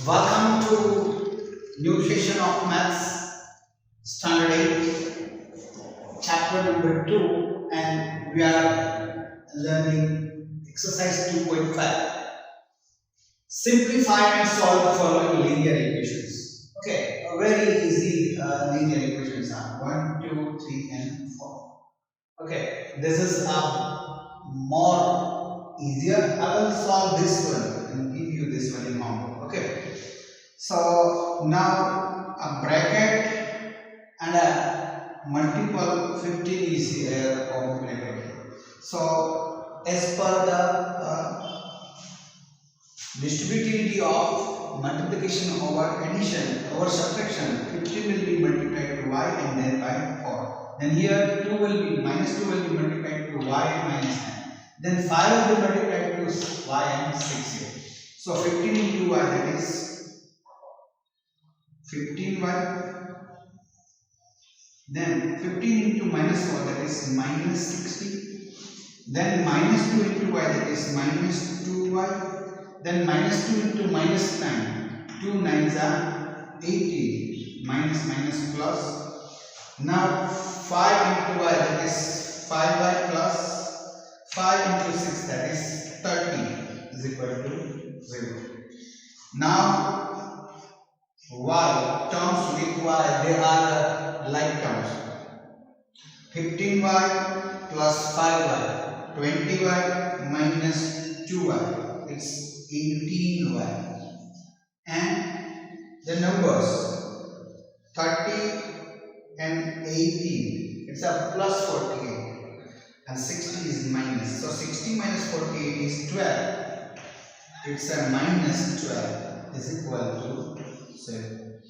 Welcome to new session of Maths Standard 8, chapter number 2, and we are learning exercise 2.5. Simplify and solve the following linear equations. Okay, a very easy linear equations are 1, 2, 3, and 4. Okay, this is more easier. I will solve this one and give you this one in homework. Okay. So now a bracket and a multiple 15 is here completed. So as per the distributivity of multiplication over addition over subtraction, 15 will be multiplied to y and then by 4. Then here 2 will be minus 2 will be multiplied to y and minus 9. Then 5 will be multiplied to y and 6 here. So 15 into y, that is 15y, then 15 into minus 4, that is minus 60, then minus 2 into y, that is minus 2y, then minus 2 into minus 9, 2 9s are 18, minus minus plus. Now 5 into y, that is 5y plus 5 into 6, that is 30 is equal to 0. Now y terms with y, they are like terms. 15y plus 5y, 20y minus 2y, it's 18y. And the numbers 30 and 18, it's a plus 48, and 60 is minus. So 60 minus 48 is 12. It's a minus 12 is equal to 7.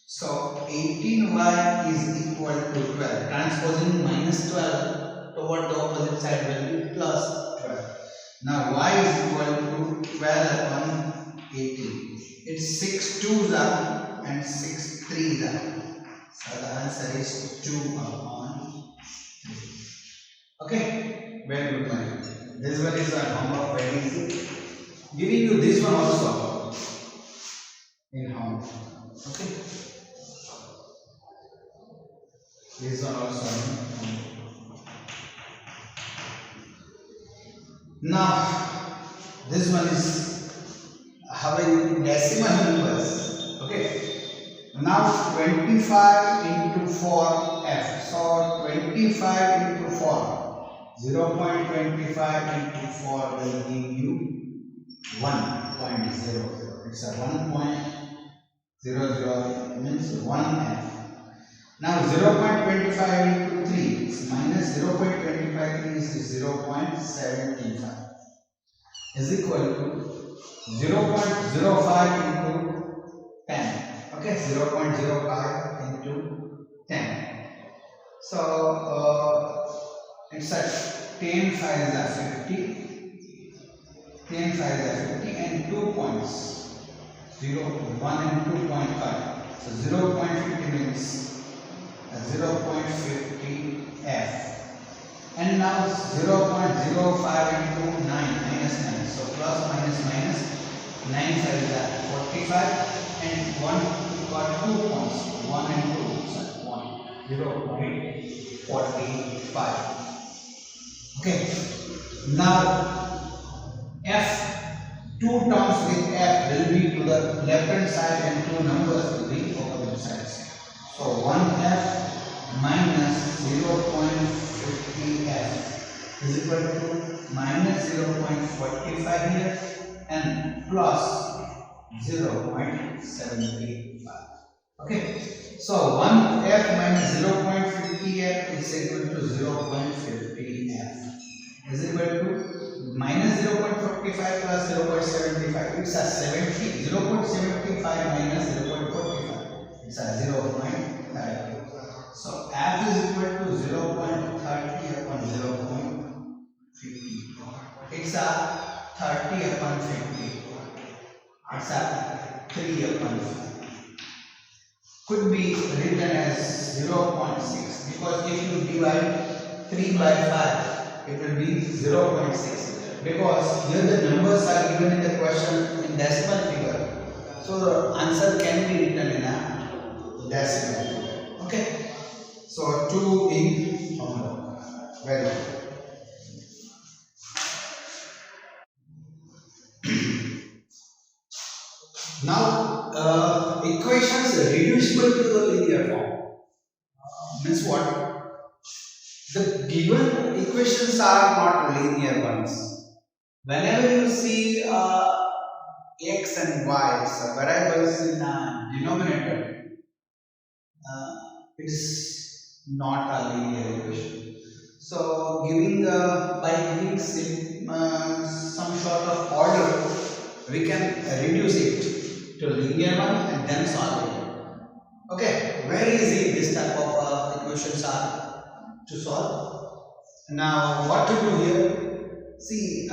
So 18y is equal to 12. Transposing minus 12 toward the opposite side will be plus 12. Now y is equal to 12 upon 18. It's 6 2s are and 6 3s are. So the answer is 2 upon 3. Okay, very good man. This one is our homework, very easy. Giving you this one also in homework. Okay. This one also in homework. Now this one is having decimal numbers. Okay. Now 25 into 4f. So 25 into 4. 0.25 into 4 will give you 1.00. It's a 1.00 means 1f. Now 0.25 into 3 is minus 0.25 is 0.75 is equal to 0.05 into 10. Okay, 0.05 into 10. So it's a 10 5s are 50. 10 5s are 50 and 2 points 0, 1 and 2.5. So 0.50 means 0.50 f. And now 0.05 into 9 minus 9. So plus minus minus 9 5s are 45 and 1 got 2 points 1 and 2. So 0.45. Okay. Now f, 2 terms with f will be to the left hand side and 2 numbers will be opposite sides. So 1f minus 0.50 f is equal to minus 0.45 here and plus 0.75. Okay. So 1f minus 0.50 f is equal to 0.50 f is equal to minus 0.45 plus 0.75. It's a 70. 0.75 minus 0.45. It's a 0.30. So f is equal to 0.30 upon 0.50. It's a 30 upon 50. It's a 3 upon 5. Could be written as 0.6 because if you divide 3 by 5, it will be 0.6 because here the numbers are given in the question in decimal figure. So the answer can be written in a decimal. Okay. So 2 in homework. Very good. Now equations reducible to the linear form means what? The given equations are not linear ones. Whenever you see x and y, so variables in a denominator, it is not a linear equation. So by giving some sort of order, we can reduce it to linear one and then solve it. Okay, very easy this type of equations are to solve. Now what to do here? See,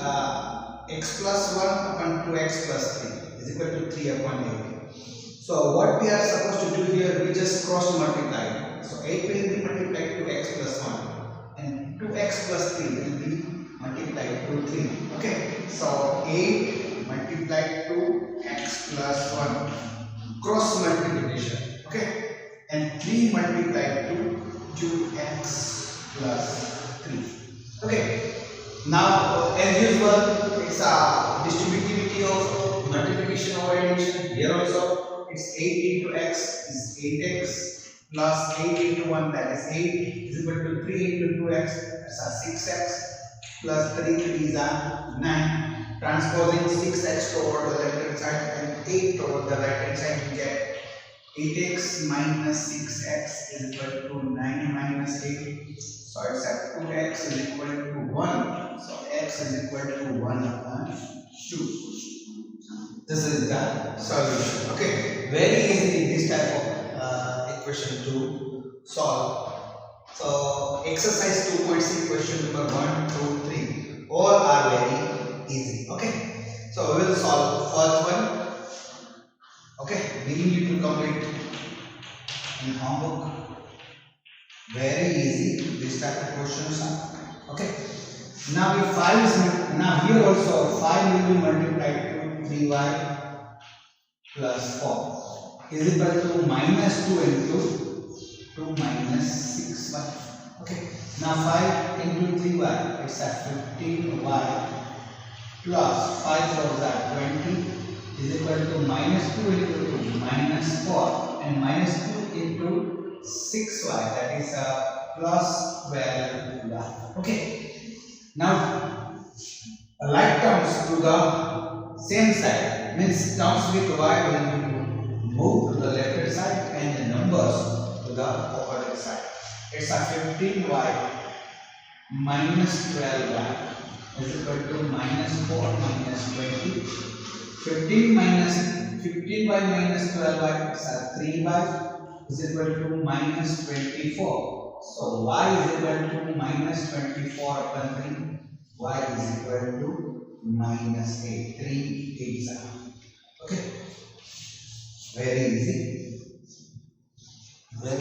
x plus 1 upon 2x plus 3 is equal to 3 upon 8. So what we are supposed to do here, we just cross multiply. So 8 will be multiplied to x plus 1 and 2x plus 3 will be multiplied to 3. Okay, so 8 multiplied to x plus 1 cross multiplication. Okay, and 3 multiplied to 2x plus 3. Okay, now as usual it's a distributivity of multiplication over addition. Here also it's 8 into x is 8x plus 8 into 1, that is 8, is equal to 3 into 2x, that's a 6x plus 3 is a 9. Transposing 6x toward the left hand side and 8 toward the right hand side, you get 8x minus 6x is equal to 9 minus 8. So it's at 2x is equal to 1. So x is equal to 1 upon 2. This is the solution. Okay, very easy this type of equation to solve. So exercise 2.6 question number 1, 2, 3 all are very easy. Okay, so we will solve first one. Okay, we need to complete in homework. Very easy this type of questions are. Okay, now if 5 is now here also 5 will be multiplied to 3y plus 4 is equal to minus 2 into 2 minus 6y. Okay, now 5 into 3y, it's at 15y plus 5 4 is 20 is equal to minus 2 into 2 minus 4 and minus 2 into 6y, that is plus 12y. Okay, now like terms to the same side, means terms with y will move to the left hand side and the numbers to the opposite side. It's a 15y minus 12y is equal to minus 4 minus 20. 15y minus 12y is a 3y is equal to minus 24. So y is equal to minus 24 upon 3. Y is equal to minus 8. 3 8 7. Okay, very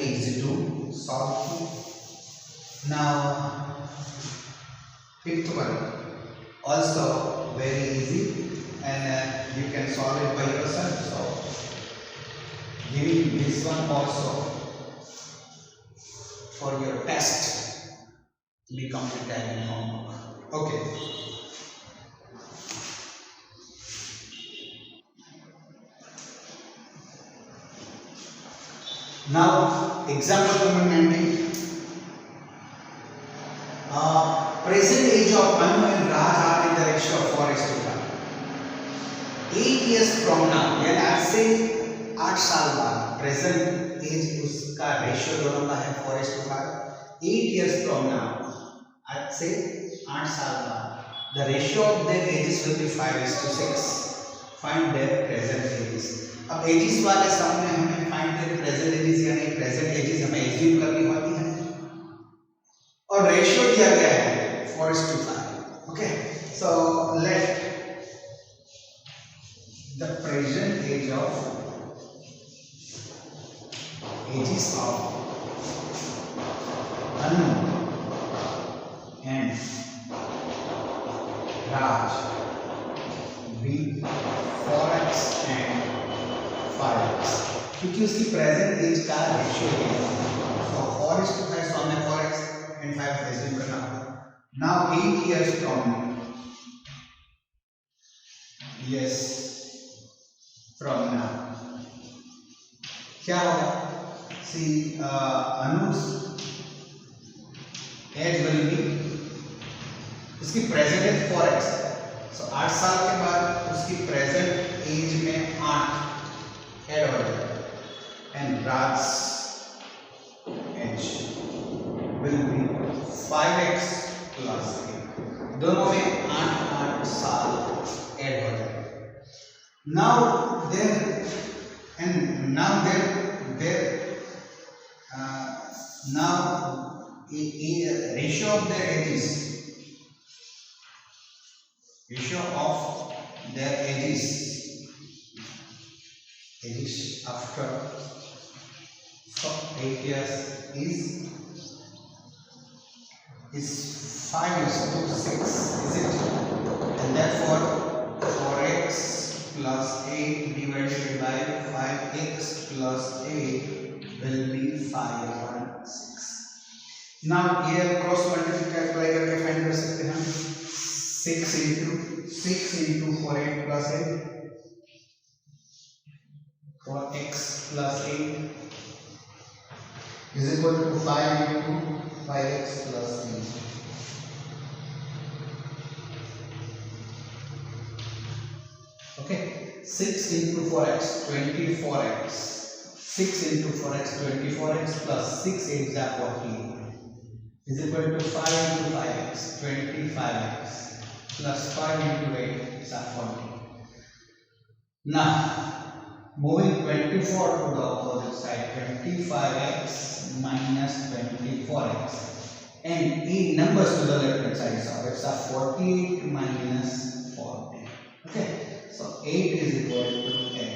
easy to solve. Now fifth one also very easy and you can solve it by yourself. So giving this one also for your test to be completed in homework. Okay. Now example number 19. Present age of Manu and Raj are in the ratio of 4:5. 8 years from now, यानी आज से 8 साल बाद present age उसका ratio दोनों का है 4:5. 8 years from now, आज से 8 साल बाद the ratio of their ages will be 5:6. Find their present ages. अब ages वाले सम में हमें find their present ages यानी present ages हमें assume करनी होती है और ratio दिया गया है 4:5. Okay, so let the present age of ages of Anu and Raj be 4x and क्योंकि उसकी प्रेजेंट एज का रेशियो है। सो 4:5, सो हमें 4x and 5 एज्यूम करना होगा। नाउ 8 years from now क्या होगा? सी अनुज एज विल बी, उसकी प्रेजेंट एज 4x, सो 8 साल के बाद उसकी प्रेजेंट एज में 8 ऐड हो जाएगा एंड राज as will be 5x plus 8, दोनों में 8 साल ऐड हो जाएगा। Now there and now there now a ratio of their ages after 8 years is 5:6, is it? And therefore 4x plus 8 divided by 5x plus 8 will be 5/6. Now here cross multiply करके find कर सकते हैं हम 6 into 4x plus 8, 4x plus 8 is equal to 5 into 5x plus 8. Okay, 6 into 4x 24x, 6 into 4x 24x plus 6 8s are 40 is equal to 5 into 5x 25x plus 5 into 8 is 40. Now moving 24 to the opposite side, 25x minus 24x, and in numbers to the left hand side, so it's a 48 minus 40. Okay, so 8 is equal to x,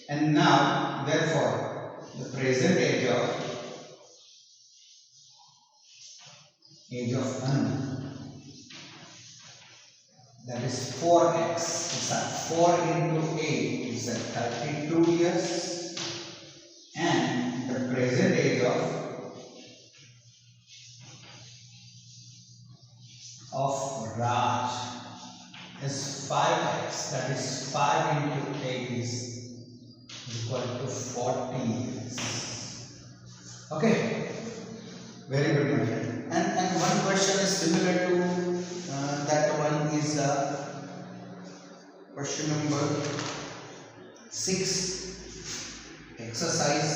and now therefore the present age of Anu, that is 4x, it's a 4 into 8 is a 32 years, and the present age of Raj is 5x, that is 5 into 8 is equal to 40 years. Okay, very good my friend. And one question is similar to that one is question number 6, exercise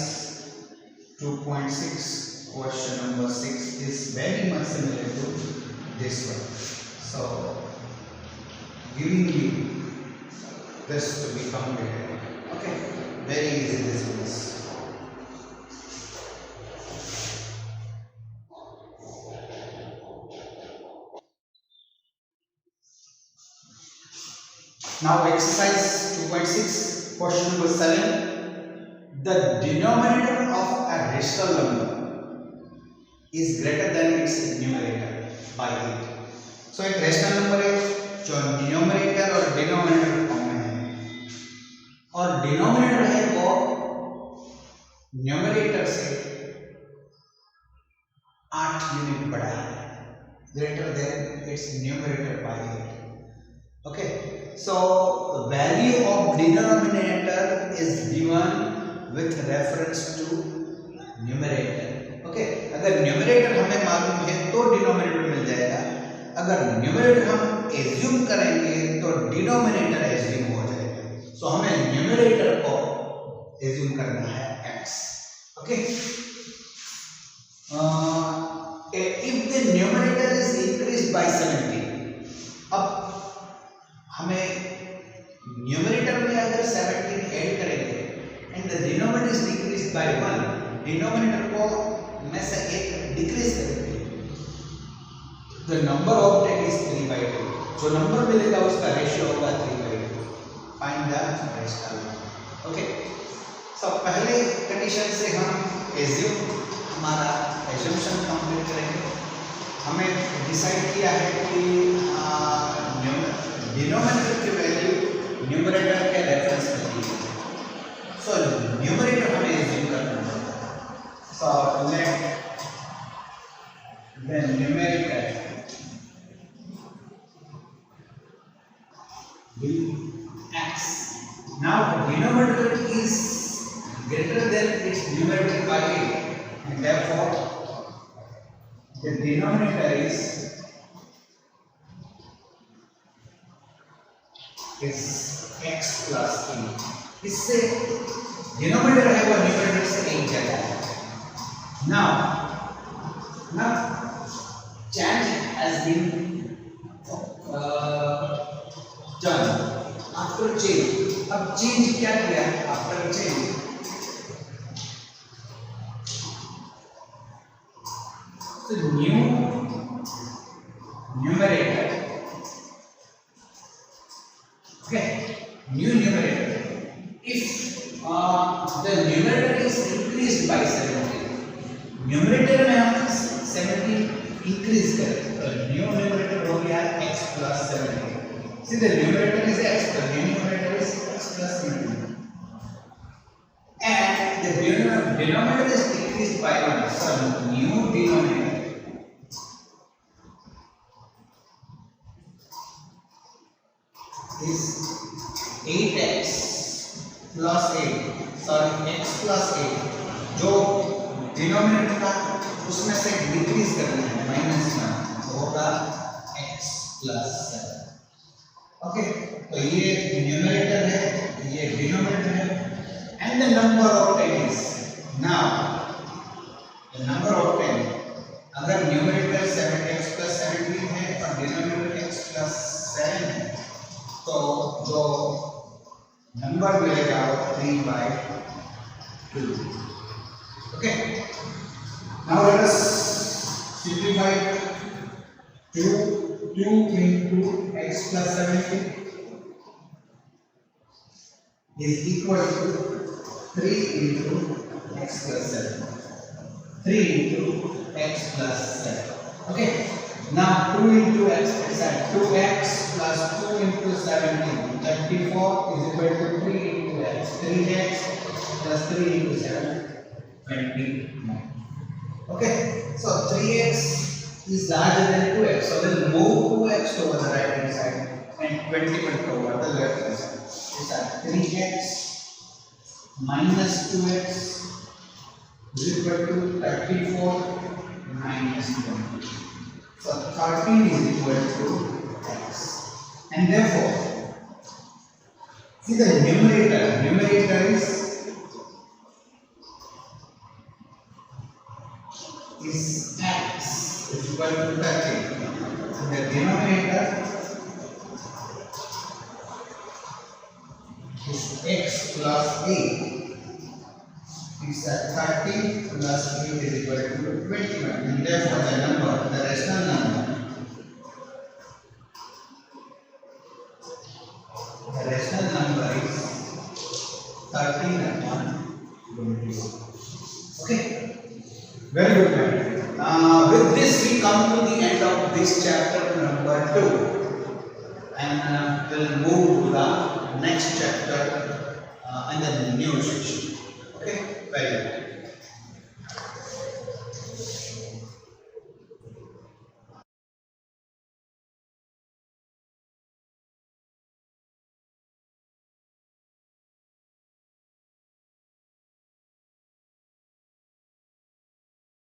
2.6, question number 6 is very much similar to this one. So giving you this to be completed. Okay, very easy this one is. Now exercise 2.6, question number 7. The denominator of a rational number is greater than its numerator by 8. So एक rational number है जो numerator और denominator form में है, और denominator है वो numerator से 8 यूनिट बड़ा है, greater than its numerator by 8. Okay, so value of denominator is given with reference to numerator. Okay, अगर न्यूमरेटर हमें मालूम है तो डिनोमिनेटर मिल जाएगा, अगर न्यूमरेटर हम एज्यूम करेंगे तो डिनोमिनेटर एज्यूम हो जाएगा. सो हमें न्यूमरेटर को एज्यूम करना है x. Okay, if the numerator is increased by 17, अब हमें न्यूमरेटर में अगर 17 ऐड करेंगे and the denominator is decreased bye 1, denominator को में से एक डिक्रीज करेंगे, द नंबर ऑफ 10 इज 3/2, जो नंबर मिलेगा उसका रेशियो होगा 3/2. Find the rational number. Okay, so पहले कंडीशन से हम एज्यूम, हमारा एज्यूम्पशन कंप्लीट करेंगे. हमें डिसाइड किया है कि डिनोमिनेटर की वैल्यू न्यूमरेटर के रेफरेंस में दी है. सो न्यूमरेटर हमें So let the numerator be x. Now the denominator is greater than its numerator by 8, and therefore the denominator is x plus 8. इससे denominator है वो numerator से 8 ज्यादा है. Now change has been done after change. अब change क्या किया after change? So new numerator, okay, new numerator. If the numerator is increased by 17, numerator में हम 17 increase करें तो new numerator हो गया x plus 17. See the numerator is x, the denominator is x plus 17, and the denominator is decreased by 1. So new denominator is 8x plus 8, sorry x plus 8, जो denominator था उसमें से decrease करना है minus में, तो होगा x plus 7. ओके, तो ये न्यूमरेटर है, ये डिनोमिनेटर है, and the number of 10 is now the number of 10. अगर न्यूमरेटर 7x plus 17 है और डिनोमिनेटर x plus 7 है, तो जो नंबर मिलेगा वो 3/2. Okay, now let us simplify. 2 into x plus 17 is equal to 3 into x plus 7. 3 into x plus 7. Okay, now 2 into x is 2x plus 2 into 17, 34 is equal to 3 into x. 3x plus 3 into 7, 29. Okay, so 3x is larger than 2x, so we'll move 2x over the right hand side and 21 over the left hand side. These are 3x minus 2x is equal to 34 minus 20. So 13 is equal to x, and therefore see the numerator is x is equal to 13. The denominator is x plus 8. It's 30 plus 8 is equal to 21, and therefore the rational number is 13/21. Okay, very good. With this we come to the end of this chapter number 2, and we'll move to the next chapter in the new section.